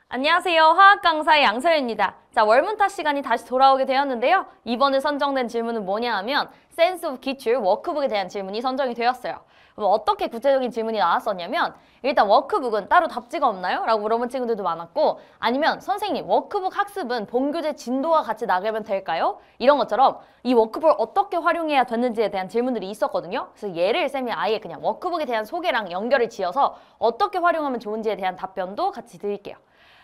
안녕하세요. 화학 강사의 양서연입니다. 자, 월문타 시간이 다시 돌아오게 되었는데요. 이번에 선정된 질문은 뭐냐 하면 센스 오브 기출 워크북에 대한 질문이 선정이 되었어요. 그럼 어떻게 구체적인 질문이 나왔었냐면 일단 워크북은 따로 답지가 없나요? 라고 물어본 친구들도 많았고 아니면 선생님 워크북 학습은 본교재 진도와 같이 나가면 될까요? 이런 것처럼 이 워크북을 어떻게 활용해야 되는지에 대한 질문들이 있었거든요. 그래서 얘를 쌤이 아예 그냥 워크북에 대한 소개랑 연결을 지어서 어떻게 활용하면 좋은지에 대한 답변도 같이 드릴게요.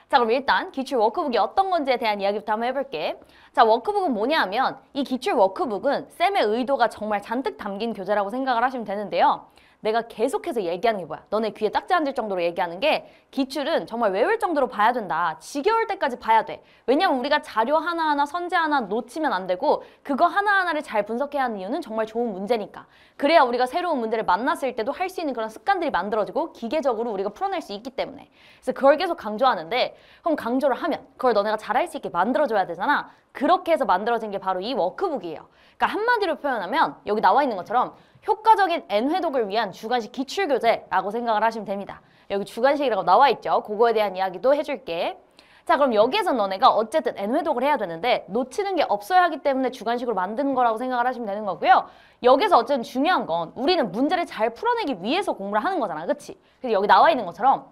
자, 그럼 일단 기출 워크북이 어떤 건지에 대한 이야기부터 한번 해볼게. 자, 워크북은 뭐냐 하면 이 기출 워크북은 쌤의 의도가 정말 잔뜩 담긴 교재라고 생각을 하시면 되는데요. 내가 계속해서 얘기하는 게 뭐야? 너네 귀에 딱지 앉을 정도로 얘기하는 게 기출은 정말 외울 정도로 봐야 된다. 지겨울 때까지 봐야 돼. 왜냐면 우리가 자료 하나하나 선제 하나 놓치면 안 되고 그거 하나하나를 잘 분석해야 하는 이유는 정말 좋은 문제니까. 그래야 우리가 새로운 문제를 만났을 때도 할 수 있는 그런 습관들이 만들어지고 기계적으로 우리가 풀어낼 수 있기 때문에. 그래서 그걸 계속 강조하는데 그럼 강조를 하면 그걸 너네가 잘할 수 있게 만들어줘야 되잖아. 그렇게 해서 만들어진 게 바로 이 워크북이에요. 그러니까 한마디로 표현하면 여기 나와 있는 것처럼 효과적인 N회독을 위한 주관식 기출교재라고 생각을 하시면 됩니다. 여기 주관식이라고 나와 있죠. 그거에 대한 이야기도 해줄게. 자, 그럼 여기에서 너네가 어쨌든 N회독을 해야 되는데 놓치는 게 없어야 하기 때문에 주관식으로 만드는 거라고 생각을 하시면 되는 거고요. 여기서 어쨌든 중요한 건 우리는 문제를 잘 풀어내기 위해서 공부를 하는 거잖아. 그치? 그래서 여기 나와 있는 것처럼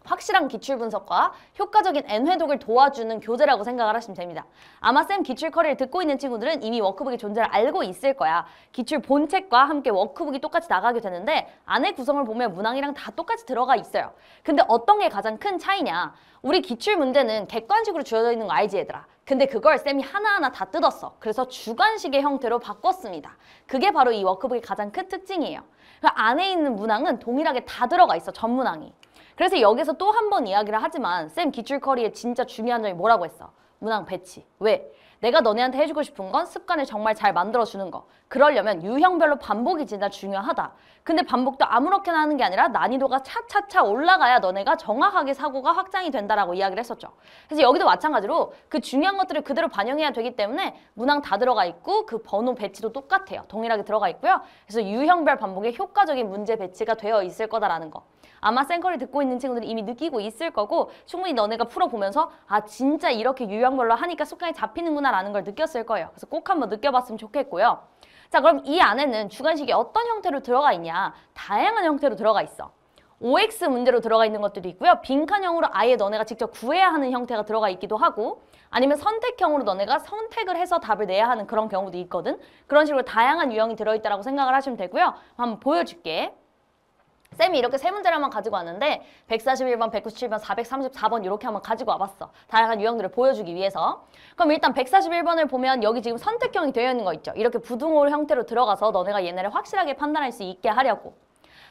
확실한 기출 분석과 효과적인 N회독을 도와주는 교재라고 생각을 하시면 됩니다. 아마 쌤 기출 커리를 듣고 있는 친구들은 이미 워크북의 존재를 알고 있을 거야. 기출 본책과 함께 워크북이 똑같이 나가게 되는데 안에 구성을 보면 문항이랑 다 똑같이 들어가 있어요. 근데 어떤 게 가장 큰 차이냐? 우리 기출 문제는 객관식으로 주어져 있는 거 알지 얘들아? 근데 그걸 쌤이 하나하나 다 뜯었어. 그래서 주관식의 형태로 바꿨습니다. 그게 바로 이 워크북의 가장 큰 특징이에요. 그 안에 있는 문항은 동일하게 다 들어가 있어, 전 문항이. 그래서 여기서 또 한 번 이야기를 하지만 쌤 기출 커리의 진짜 중요한 점이 뭐라고 했어? 문항 배치. 왜? 내가 너네한테 해주고 싶은 건 습관을 정말 잘 만들어주는 거. 그러려면 유형별로 반복이 진짜 중요하다. 근데 반복도 아무렇게나 하는 게 아니라 난이도가 차차차 올라가야 너네가 정확하게 사고가 확장이 된다라고 이야기를 했었죠. 그래서 여기도 마찬가지로 그 중요한 것들을 그대로 반영해야 되기 때문에 문항 다 들어가 있고 그 번호 배치도 똑같아요. 동일하게 들어가 있고요. 그래서 유형별 반복에 효과적인 문제 배치가 되어 있을 거다라는 거. 아마 쌤커리 듣고 있는 친구들이 이미 느끼고 있을 거고 충분히 너네가 풀어보면서 아 진짜 이렇게 유형별로 하니까 습관이 잡히는구나 라는 걸 느꼈을 거예요. 그래서 꼭 한번 느껴봤으면 좋겠고요. 자, 그럼 이 안에는 주관식이 어떤 형태로 들어가 있냐? 다양한 형태로 들어가 있어. OX 문제로 들어가 있는 것들도 있고요. 빈칸형으로 아예 너네가 직접 구해야 하는 형태가 들어가 있기도 하고 아니면 선택형으로 너네가 선택을 해서 답을 내야 하는 그런 경우도 있거든. 그런 식으로 다양한 유형이 들어있다고 생각을 하시면 되고요. 한번 보여줄게. 쌤이 이렇게 세 문제를 한번 가지고 왔는데 141번, 197번, 434번 이렇게 한번 가지고 와봤어. 다양한 유형들을 보여주기 위해서. 그럼 일단 141번을 보면 여기 지금 선택형이 되어 있는 거 있죠. 이렇게 부등호 형태로 들어가서 너네가 얘네를 확실하게 판단할 수 있게 하려고.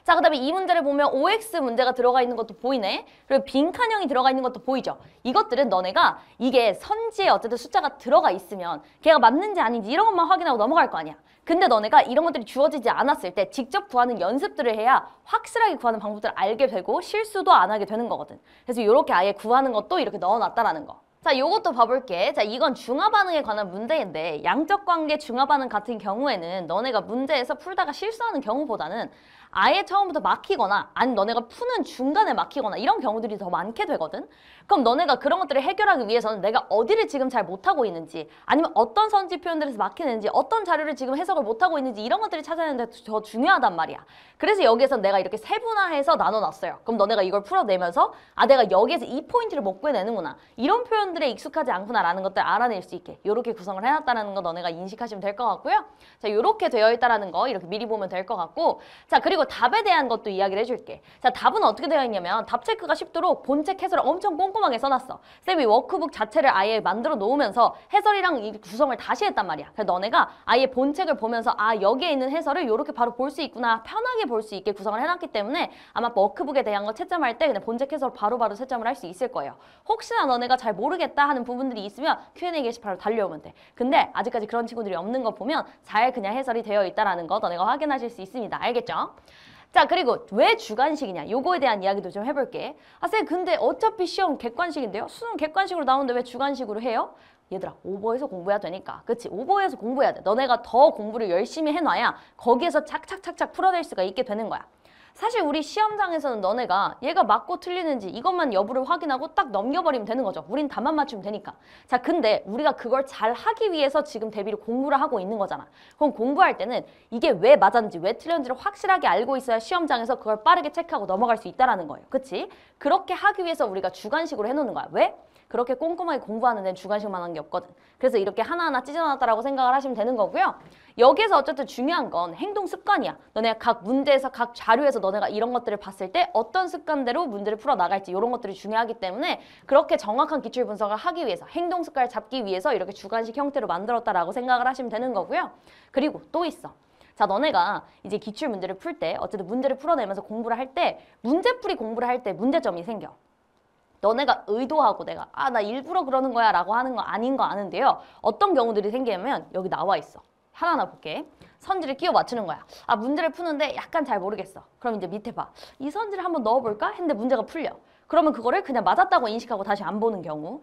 자, 그 다음에 이 문제를 보면 OX 문제가 들어가 있는 것도 보이네. 그리고 빈칸형이 들어가 있는 것도 보이죠. 이것들은 너네가 이게 선지에 어쨌든 숫자가 들어가 있으면 걔가 맞는지 아닌지 이런 것만 확인하고 넘어갈 거 아니야. 근데 너네가 이런 것들이 주어지지 않았을 때 직접 구하는 연습들을 해야 확실하게 구하는 방법들을 알게 되고 실수도 안 하게 되는 거거든. 그래서 이렇게 아예 구하는 것도 이렇게 넣어놨다라는 거. 자, 요것도 봐볼게. 자, 이건 중화반응에 관한 문제인데 양적 관계 중화반응 같은 경우에는 너네가 문제에서 풀다가 실수하는 경우보다는 아예 처음부터 막히거나 아니 너네가 푸는 중간에 막히거나 이런 경우들이 더 많게 되거든. 그럼 너네가 그런 것들을 해결하기 위해서는 내가 어디를 지금 잘 못하고 있는지 아니면 어떤 선지 표현들에서 막히는지 어떤 자료를 지금 해석을 못하고 있는지 이런 것들을 찾아내는 데 더 중요하단 말이야. 그래서 여기에서 내가 이렇게 세분화해서 나눠놨어요. 그럼 너네가 이걸 풀어내면서 아 내가 여기에서 이 포인트를 못 구해내는구나. 이런 표현들에 익숙하지 않구나라는 것들 알아낼 수 있게 이렇게 구성을 해놨다는 거 너네가 인식하시면 될 것 같고요. 자, 이렇게 되어 있다는 거 이렇게 미리 보면 될 것 같고 자, 그리고 답에 대한 것도 이야기를 해줄게. 자, 답은 어떻게 되어 있냐면 답 체크가 쉽도록 본책 해설을 엄청 꼼꼼하게 써놨어. 쌤이 워크북 자체를 아예 만들어 놓으면서 해설이랑 이 구성을 다시 했단 말이야. 그래서 너네가 아예 본책을 보면서 아 여기에 있는 해설을 이렇게 바로 볼 수 있구나 편하게 볼 수 있게 구성을 해놨기 때문에 아마 워크북에 대한 거 채점할 때 그냥 본책 해설 바로바로 채점을 할 수 있을 거예요. 혹시나 너네가 잘 모르겠다 하는 부분들이 있으면 Q&A 게시판으로 달려오면 돼. 근데 아직까지 그런 친구들이 없는 거 보면 잘 그냥 해설이 되어 있다는 거 너네가 확인하실 수 있습니다. 알겠죠? 자, 그리고 왜 주관식이냐 요거에 대한 이야기도 좀 해볼게. 아 쌤 근데 어차피 시험 객관식인데요? 수능 객관식으로 나오는데 왜 주관식으로 해요? 얘들아 오버해서 공부해야 되니까 그치? 오버해서 공부해야 돼. 너네가 더 공부를 열심히 해놔야 거기에서 착착착착 풀어낼 수가 있게 되는 거야. 사실 우리 시험장에서는 너네가 얘가 맞고 틀리는지 이것만 여부를 확인하고 딱 넘겨버리면 되는 거죠. 우린 답만 맞추면 되니까. 자, 근데 우리가 그걸 잘 하기 위해서 지금 대비로 공부를 하고 있는 거잖아. 그럼 공부할 때는 이게 왜 맞았는지 왜 틀렸는지를 확실하게 알고 있어야 시험장에서 그걸 빠르게 체크하고 넘어갈 수 있다는 거예요. 그치? 그렇게 하기 위해서 우리가 주관식으로 해놓는 거야. 왜? 그렇게 꼼꼼하게 공부하는 데는 주관식만 한 게 없거든. 그래서 이렇게 하나하나 찢어놨다라고 생각을 하시면 되는 거고요. 여기서 어쨌든 중요한 건 행동 습관이야. 너네가 각 문제에서 각 자료에서 너네가 이런 것들을 봤을 때 어떤 습관대로 문제를 풀어나갈지 이런 것들이 중요하기 때문에 그렇게 정확한 기출 분석을 하기 위해서 행동 습관을 잡기 위해서 이렇게 주관식 형태로 만들었다라고 생각을 하시면 되는 거고요. 그리고 또 있어. 자, 너네가 이제 기출 문제를 풀 때 어쨌든 문제를 풀어내면서 공부를 할 때 문제풀이 공부를 할 때 문제점이 생겨. 너네가 의도하고 내가 나 일부러 그러는 거야 라고 하는 거 아닌 거 아는데요. 어떤 경우들이 생기냐면 여기 나와 있어. 하나하나 볼게. 선지를 끼워 맞추는 거야. 문제를 푸는데 약간 잘 모르겠어. 그럼 이제 밑에 봐. 이 선지를 한번 넣어볼까? 했는데 문제가 풀려. 그러면 그거를 그냥 맞았다고 인식하고 다시 안 보는 경우.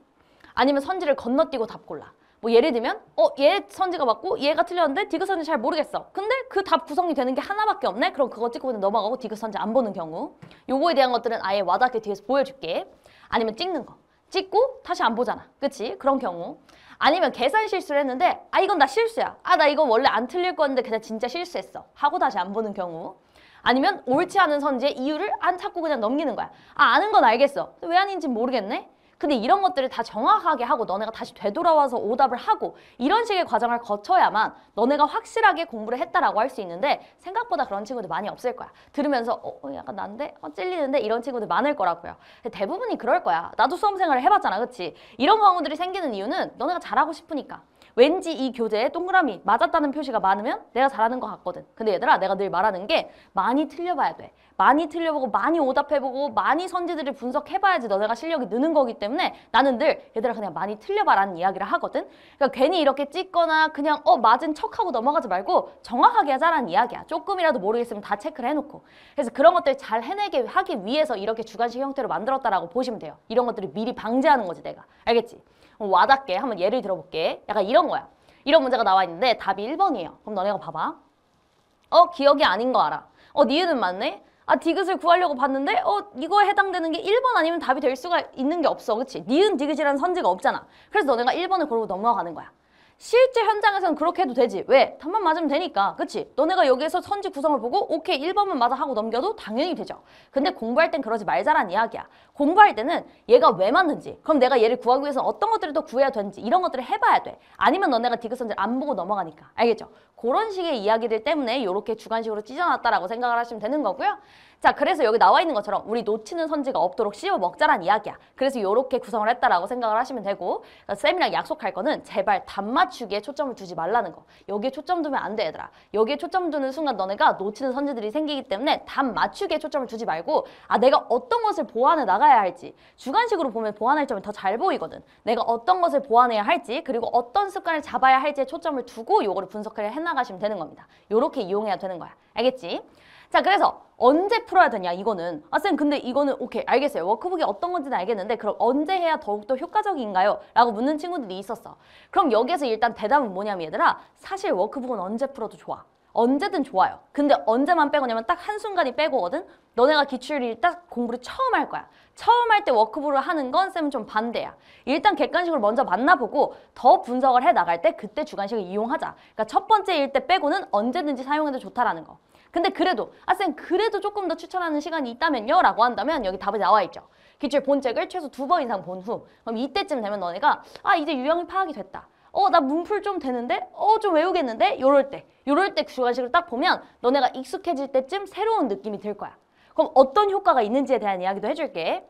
아니면 선지를 건너뛰고 답 골라. 뭐 예를 들면 얘 선지가 맞고 얘가 틀렸는데 디귿 선지 잘 모르겠어. 근데 그 답 구성이 되는 게 하나밖에 없네? 그럼 그거 찍고 그냥 넘어가고 디귿 선지 안 보는 경우. 요거에 대한 것들은 아예 와닿게 뒤에서 보여줄게. 아니면 찍는 거. 찍고 다시 안 보잖아. 그치? 그런 경우. 아니면 계산 실수를 했는데 이건 나 실수야. 나 이건 원래 안 틀릴 건데 그냥 진짜 실수했어. 하고 다시 안 보는 경우. 아니면 옳지 않은 선지의 이유를 안 찾고 그냥 넘기는 거야. 아는 건 알겠어. 왜 아닌지 모르겠네? 근데 이런 것들을 다 정확하게 하고 너네가 다시 되돌아와서 오답을 하고 이런 식의 과정을 거쳐야만 너네가 확실하게 공부를 했다라고 할 수 있는데 생각보다 그런 친구들 많이 없을 거야. 들으면서 약간 난데? 찔리는데? 이런 친구들 많을 거라고요. 대부분이 그럴 거야. 나도 수험생활을 해봤잖아. 그치? 이런 경우들이 생기는 이유는 너네가 잘하고 싶으니까. 왠지 이 교재에 동그라미 맞았다는 표시가 많으면 내가 잘하는 것 같거든. 근데 얘들아 내가 늘 말하는 게 많이 틀려봐야 돼. 많이 틀려보고 많이 오답해보고 많이 선지들을 분석해봐야지 너네가 실력이 느는 거기 때문에 나는 늘 얘들아 그냥 많이 틀려봐라는 이야기를 하거든. 그러니까 괜히 이렇게 찍거나 그냥 맞은 척하고 넘어가지 말고 정확하게 하자라는 이야기야. 조금이라도 모르겠으면 다 체크를 해놓고. 그래서 그런 것들 잘 해내게 하기 위해서 이렇게 주관식 형태로 만들었다라고 보시면 돼요. 이런 것들을 미리 방지하는 거지 내가. 알겠지? 와닿게 한번 예를 들어볼게. 약간 이런 거야. 이런 문제가 나와 있는데 답이 1번이에요. 그럼 너네가 봐봐. 기억이 아닌 거 알아. 니은은 맞네? 디귿을 구하려고 봤는데 이거에 해당되는 게 1번 아니면 답이 될 수가 있는 게 없어. 그치? 니은 디귿이라는 선지가 없잖아. 그래서 너네가 1번을 고르고 넘어가는 거야. 실제 현장에서는 그렇게 해도 되지. 왜? 답만 맞으면 되니까. 그치? 너네가 여기에서 선지 구성을 보고 오케이 1번만 맞아 하고 넘겨도 당연히 되죠. 근데 공부할 땐 그러지 말자란 이야기야. 공부할 때는 얘가 왜 맞는지, 그럼 내가 얘를 구하기 위해서는 어떤 것들을 더 구해야 되는지 이런 것들을 해봐야 돼. 아니면 너네가 디귿 선지를 안 보고 넘어가니까. 알겠죠? 그런 식의 이야기들 때문에 이렇게 주관식으로 찢어놨다라고 생각을 하시면 되는 거고요. 자, 그래서 여기 나와 있는 것처럼 우리 놓치는 선지가 없도록 씌워 먹자란 이야기야. 그래서 이렇게 구성을 했다라고 생각을 하시면 되고, 쌤이랑 약속할 거는 제발 답 맞추기에 초점을 두지 말라는 거. 여기에 초점 두면 안 돼, 얘들아. 여기에 초점 두는 순간 너네가 놓치는 선지들이 생기기 때문에 답 맞추기에 초점을 두지 말고 내가 어떤 것을 보완해 나가야 할지. 주관식으로 보면 보완할 점이 더 잘 보이거든. 내가 어떤 것을 보완해야 할지 그리고 어떤 습관을 잡아야 할지에 초점을 두고 요거를 분석을 해나가시면 되는 겁니다. 요렇게 이용해야 되는 거야. 알겠지? 자, 그래서 언제 풀어야 되냐 이거는. 쌤 근데 이거는 오케이 알겠어요. 워크북이 어떤 건지는 알겠는데 그럼 언제 해야 더욱더 효과적인가요? 라고 묻는 친구들이 있었어. 그럼 여기에서 일단 대답은 뭐냐면 얘들아 사실 워크북은 언제 풀어도 좋아. 언제든 좋아요. 근데 언제만 빼고냐면 딱 한순간이 빼고거든. 너네가 기출을 딱 공부를 처음 할 거야. 처음 할 때 워크북을 하는 건 쌤은 좀 반대야. 일단 객관식으로 먼저 만나보고 더 분석을 해 나갈 때 그때 주관식을 이용하자. 그러니까 첫 번째일 때 빼고는 언제든지 사용해도 좋다라는 거. 근데 그래도 쌤 그래도 조금 더 추천하는 시간이 있다면요? 라고 한다면 여기 답이 나와 있죠. 기출 본책을 최소 2번 이상 본 후 그럼 이때쯤 되면 너네가 이제 유형이 파악이 됐다. 나 문풀 좀 되는데? 좀 외우겠는데? 요럴 때 주관식을 딱 보면 너네가 익숙해질 때쯤 새로운 느낌이 들 거야. 그럼 어떤 효과가 있는지에 대한 이야기도 해줄게.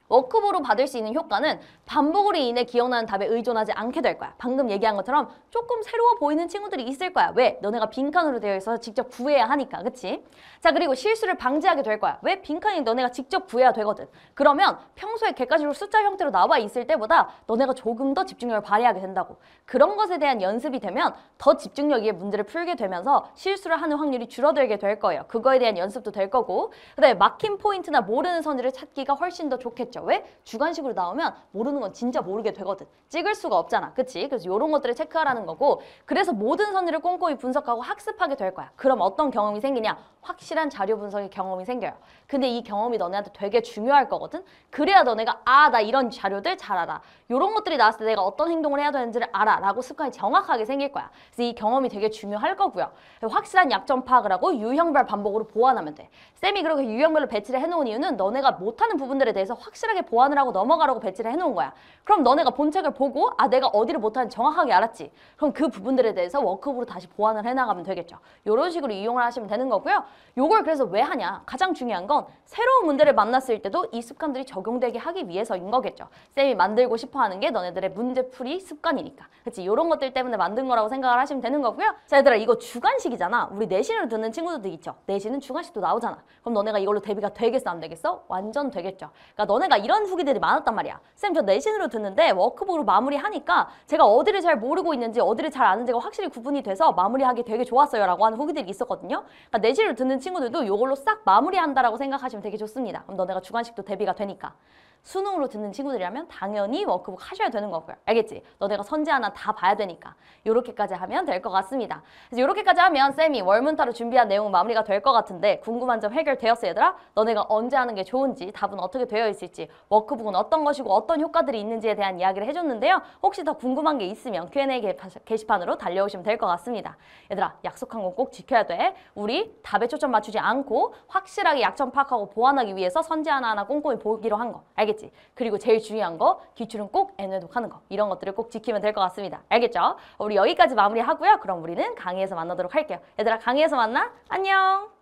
워크북으로 받을 수 있는 효과는 반복으로 인해 기억나는 답에 의존하지 않게 될 거야. 방금 얘기한 것처럼 조금 새로워 보이는 친구들이 있을 거야. 왜? 너네가 빈칸으로 되어 있어서 직접 구해야 하니까. 그치? 자, 그리고 실수를 방지하게 될 거야. 왜? 빈칸이 너네가 직접 구해야 되거든. 그러면 평소에 객관식으로 숫자 형태로 나와 있을 때보다 너네가 조금 더 집중력을 발휘하게 된다고. 그런 것에 대한 연습이 되면 더 집중력 있게 문제를 풀게 되면서 실수를 하는 확률이 줄어들게 될 거예요. 그거에 대한 연습도 될 거고 그다음에 막힌 포인트나 모르는 선지를 찾기가 훨씬 더 좋겠죠. 왜? 주관식으로 나오면 모르는 건 진짜 모르게 되거든. 찍을 수가 없잖아. 그치? 그래서 이런 것들을 체크하라는 거고 그래서 모든 선지를 꼼꼼히 분석하고 학습하게 될 거야. 그럼 어떤 경험이 생기냐? 확실한 자료 분석의 경험이 생겨요. 근데 이 경험이 너네한테 되게 중요할 거거든? 그래야 너네가 아, 나 이런 자료들 잘 알아. 이런 것들이 나왔을 때 내가 어떤 행동을 해야 되는지를 알아 라고 습관이 정확하게 생길 거야. 그래서 이 경험이 되게 중요할 거고요. 확실한 약점 파악을 하고 유형별 반복으로 보완하면 돼. 쌤이 그렇게 유형별로 배치를 해놓은 이유는 너네가 못하는 부분들에 대해서 확실하게 보완을 하고 넘어가라고 배치를 해놓은 거야. 그럼 너네가 본책을 보고 아, 내가 어디를 못하는지 정확하게 알았지. 그럼 그 부분들에 대해서 워크북으로 다시 보완을 해나가면 되겠죠. 이런 식으로 이용을 하시면 되는 거고요. 요걸 그래서 왜 하냐? 가장 중요한 건 새로운 문제를 만났을 때도 이 습관들이 적용되게 하기 위해서인 거겠죠. 쌤이 만들고 싶어 하는 게 너네들의 문제풀이 습관이니까. 그치? 이런 것들 때문에 만든 거라고 생각을 하시면 되는 거고요. 자, 얘들아, 이거 주관식이잖아. 우리 내신으로 듣는 친구들도 있죠. 내신은 주관식도 나오잖아. 그럼 너네가 이걸로 대비가 되겠어, 안 되겠어? 완전 되겠죠. 그러니까 너네가 이런 후기들이 많았단 말이야. 쌤, 저 내신으로 듣는데 워크북으로 마무리하니까 제가 어디를 잘 모르고 있는지 어디를 잘 아는지가 확실히 구분이 돼서 마무리하기 되게 좋았어요 라고 하는 후기들이 있었거든요. 그러니까 내신으로 듣는 친구들도 이걸로 싹 마무리한다라고 생각하시면 되게 좋습니다. 그럼 너네가 주관식도 대비가 되니까. 수능으로 듣는 친구들이라면 당연히 워크북 하셔야 되는 거고요. 알겠지? 너네가 선지 하나 다 봐야 되니까. 요렇게까지 하면 될 것 같습니다. 그래서 요렇게까지 하면 쌤이 월문타로 준비한 내용은 마무리가 될 것 같은데 궁금한 점 해결되었어 얘들아? 너네가 언제 하는 게 좋은지, 답은 어떻게 되어 있을지, 워크북은 어떤 것이고 어떤 효과들이 있는지에 대한 이야기를 해줬는데요. 혹시 더 궁금한 게 있으면 Q&A 게시판으로 달려오시면 될 것 같습니다. 얘들아, 약속한 건 꼭 지켜야 돼. 우리 답에 초점 맞추지 않고 확실하게 약점 파악하고 보완하기 위해서 선지 하나하나 꼼꼼히 보기로 한 거. 알겠지? 그리고 제일 중요한 거, 기출은 꼭 N회독하는 거. 이런 것들을 꼭 지키면 될 것 같습니다. 알겠죠? 우리 여기까지 마무리하고요. 그럼 우리는 강의에서 만나도록 할게요. 얘들아, 강의에서 만나? 안녕!